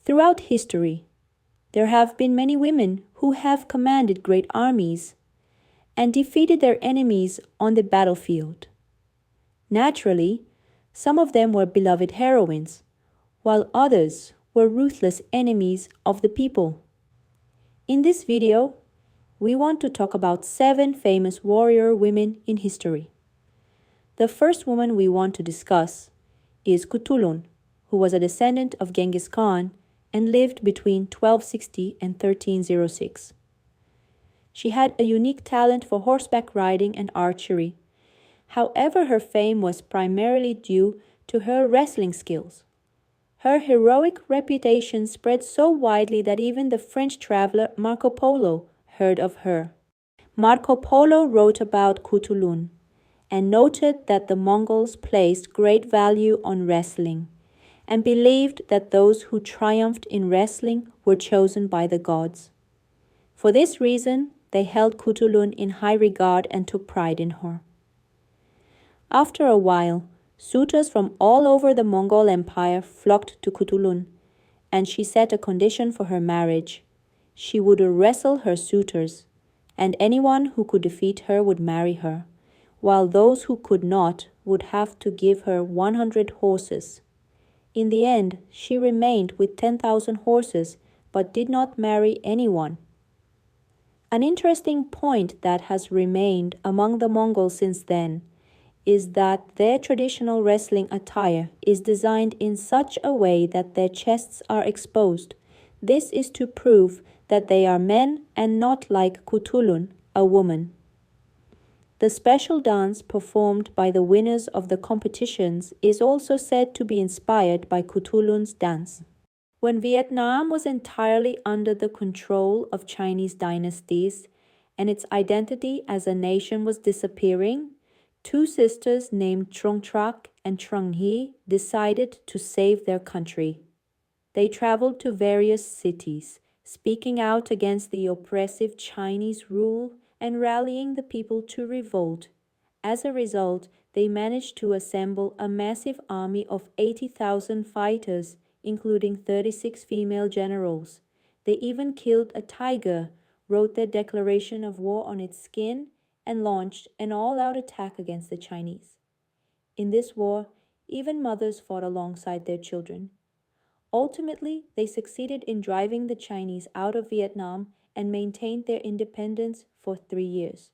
Throughout history, there have been many women who have commanded great armies and defeated their enemies on the battlefield. Naturally, some of them were beloved heroines, while others were ruthless enemies of the people. In this video, we want to talk about 7 famous warrior women in history. The first woman we want to discuss is Kutulun, who was a descendant of Genghis Khan and lived between 1260 and 1306. She had a unique talent for horseback riding and archery. However, her fame was primarily due to her wrestling skills. Her heroic reputation spread so widely that even the French traveler Marco Polo heard of her. Marco Polo wrote about Kutulun and noted that the Mongols placed great value on wrestling and believed that those who triumphed in wrestling were chosen by the gods. For this reason, they held Kutulun in high regard and took pride in her. After a while, suitors from all over the Mongol Empire flocked to Kutulun, and she set a condition for her marriage. She would wrestle her suitors, and anyone who could defeat her would marry her, while those who could not would have to give her 100 horses. In the end, she remained with 10,000 horses, but did not marry anyone. An interesting point that has remained among the Mongols since then is that their traditional wrestling attire is designed in such a way that their chests are exposed. This is to prove that they are men and not like Kutulun, a woman. The special dance performed by the winners of the competitions is also said to be inspired by Kutulun's dance. When Vietnam was entirely under the control of Chinese dynasties and its identity as a nation was disappearing, 2 sisters named Trong Trak and Trong Hy decided to save their country. They traveled to various cities, speaking out against the oppressive Chinese rule and rallying the people to revolt. As a result, they managed to assemble a massive army of 80,000 fighters, including 36 female generals. They even killed a tiger, wrote their declaration of war on its skin, and launched an all-out attack against the Chinese. In this war, even mothers fought alongside their children. Ultimately, they succeeded in driving the Chinese out of Vietnam and maintained their independence for 3 years.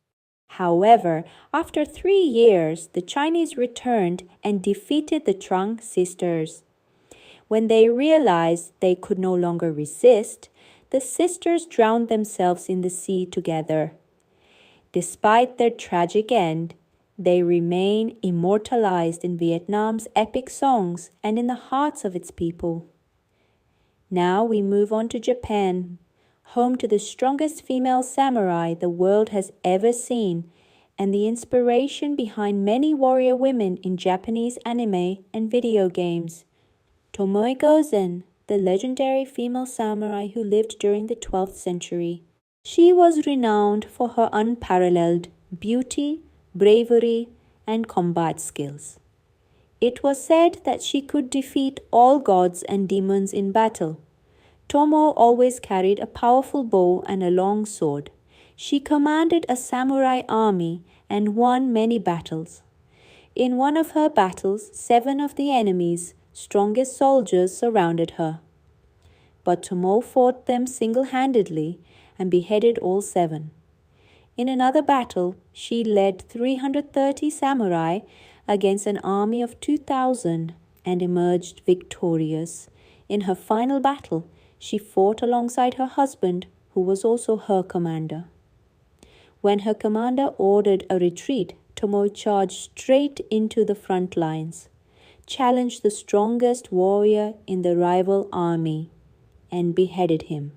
However, after 3 years, the Chinese returned and defeated the Trang sisters. When they realized they could no longer resist, the sisters drowned themselves in the sea together. Despite their tragic end, they remain immortalized in Vietnam's epic songs and in the hearts of its people. Now we move on to Japan, home to the strongest female samurai the world has ever seen, and the inspiration behind many warrior women in Japanese anime and video games. Tomoe Gozen, the legendary female samurai who lived during the 12th century. She was renowned for her unparalleled beauty, bravery, and combat skills. It was said that she could defeat all gods and demons in battle. Tomo always carried a powerful bow and a long sword. She commanded a samurai army and won many battles. In one of her battles, 7 of the enemy's strongest soldiers surrounded her. But Tomo fought them single-handedly and beheaded all 7. In another battle, she led 330 samurai against an army of 2,000 and emerged victorious. In her final battle, she fought alongside her husband, who was also her commander. When her commander ordered a retreat, Tomoe charged straight into the front lines, challenged the strongest warrior in the rival army, and beheaded him.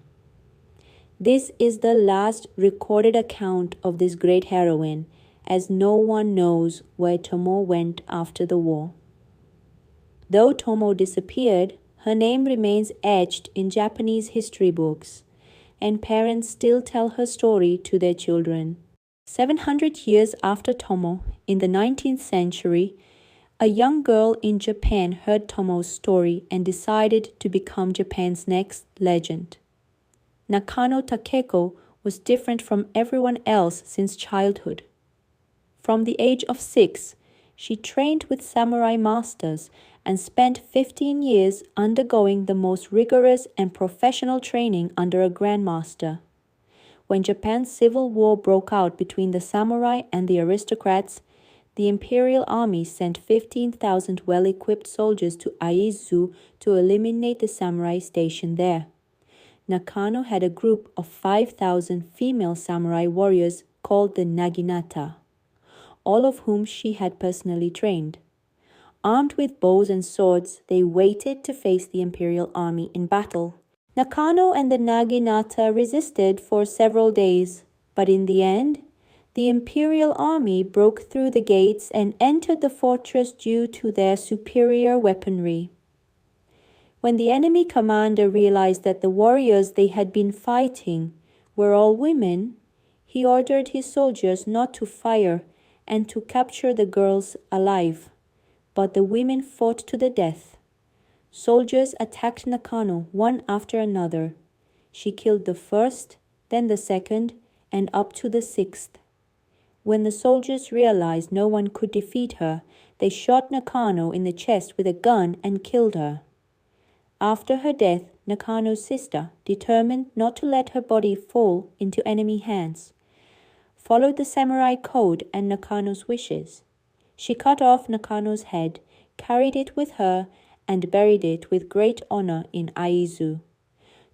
This is the last recorded account of this great heroine, as no one knows where Tomo went after the war. Though Tomo disappeared, her name remains etched in Japanese history books, and parents still tell her story to their children. 700 years after Tomo, in the 19th century, A young girl in Japan heard Tomo's story and decided to become Japan's next legend. Nakano Takeko was different from everyone else since childhood. From the age of 6, she trained with samurai masters and spent 15 years undergoing the most rigorous and professional training under a grandmaster. When Japan's civil war broke out between the samurai and the aristocrats, the imperial army sent 15,000 well-equipped soldiers to Aizu to eliminate the samurai stationed there. Nakano had a group of 5,000 female samurai warriors called the Naginata, all of whom she had personally trained. Armed with bows and swords, they waited to face the imperial army in battle. Nakano and the Naginata resisted for several days, but in the end, the imperial army broke through the gates and entered the fortress due to their superior weaponry. When the enemy commander realized that the warriors they had been fighting were all women, he ordered his soldiers not to fire and to capture the girls alive. But the women fought to the death. Soldiers attacked Nakano one after another. She killed the first, then the second, and up to the 6th. When the soldiers realized no one could defeat her, they shot Nakano in the chest with a gun and killed her. After her death, Nakano's sister, determined not to let her body fall into enemy hands, followed the samurai code and Nakano's wishes. She cut off Nakano's head, carried it with her, and buried it with great honor in Aizu.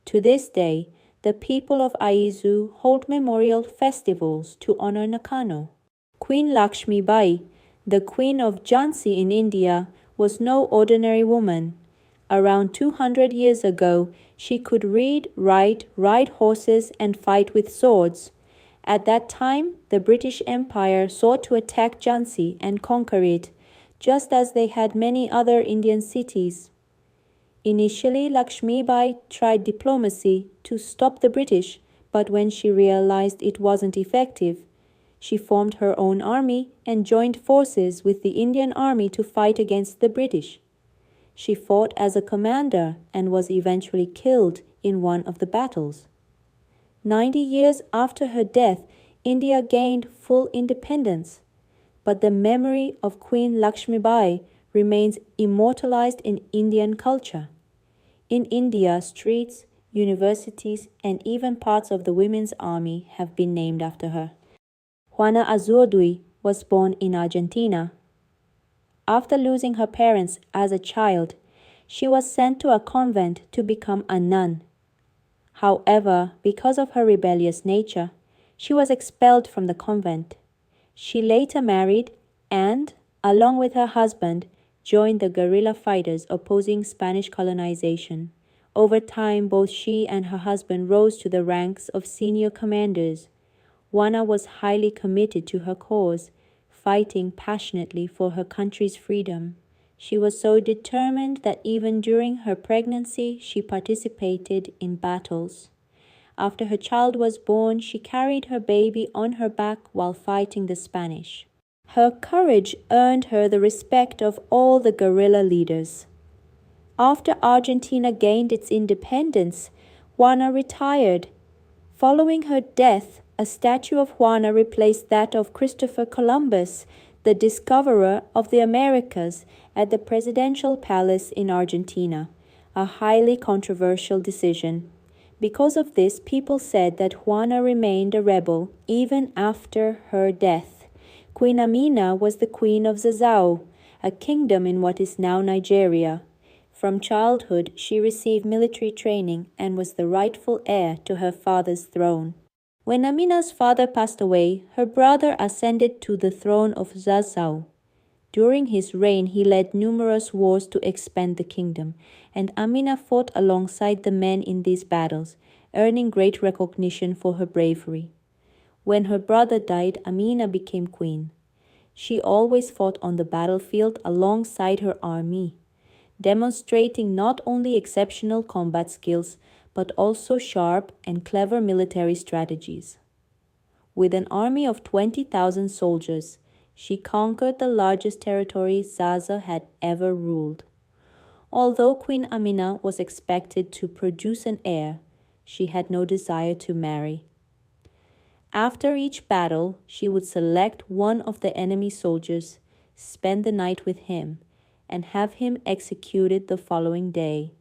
To this day, the people of Aizu hold memorial festivals to honor Nakano. Queen Lakshmi Bai, the Queen of Jhansi in India, was no ordinary woman. Around 200 years ago, she could read, write, ride horses, and fight with swords. At that time, the British Empire sought to attack Jhansi and conquer it, just as they had many other Indian cities. Initially, Lakshmi Bai tried diplomacy to stop the British, but when she realized it wasn't effective, she formed her own army and joined forces with the Indian army to fight against the British. She fought as a commander and was eventually killed in one of the battles. 90 years after her death, India gained full independence, but the memory of Queen Lakshmi Bai remains immortalized in Indian culture. In India, streets, universities, and even parts of the women's army have been named after her. Juana Azurduy was born in Argentina. After losing her parents as a child, she was sent to a convent to become a nun. However, because of her rebellious nature, she was expelled from the convent. She later married and, along with her husband, joined the guerrilla fighters opposing Spanish colonization. Over time, both she and her husband rose to the ranks of senior commanders. Juana was highly committed to her cause, fighting passionately for her country's freedom. She was so determined that even during her pregnancy, she participated in battles. After her child was born, she carried her baby on her back while fighting the Spanish. Her courage earned her the respect of all the guerrilla leaders. After Argentina gained its independence, Juana retired. Following her death, a statue of Juana replaced that of Christopher Columbus, the discoverer of the Americas, at the presidential palace in Argentina, a highly controversial decision. Because of this, people said that Juana remained a rebel even after her death. Queen Amina was the queen of Zazzau, a kingdom in what is now Nigeria. From childhood, she received military training and was the rightful heir to her father's throne. When Amina's father passed away, her brother ascended to the throne of Zazzau. During his reign, he led numerous wars to expand the kingdom, and Amina fought alongside the men in these battles, earning great recognition for her bravery. When her brother died, Amina became queen. She always fought on the battlefield alongside her army, demonstrating not only exceptional combat skills, but also sharp and clever military strategies. With an army of 20,000 soldiers, She conquered the largest territory Zaza had ever ruled. Although Queen Amina was expected to produce an heir, she had no desire to marry. After each battle, she would select one of the enemy soldiers, spend the night with him, and have him executed the following day.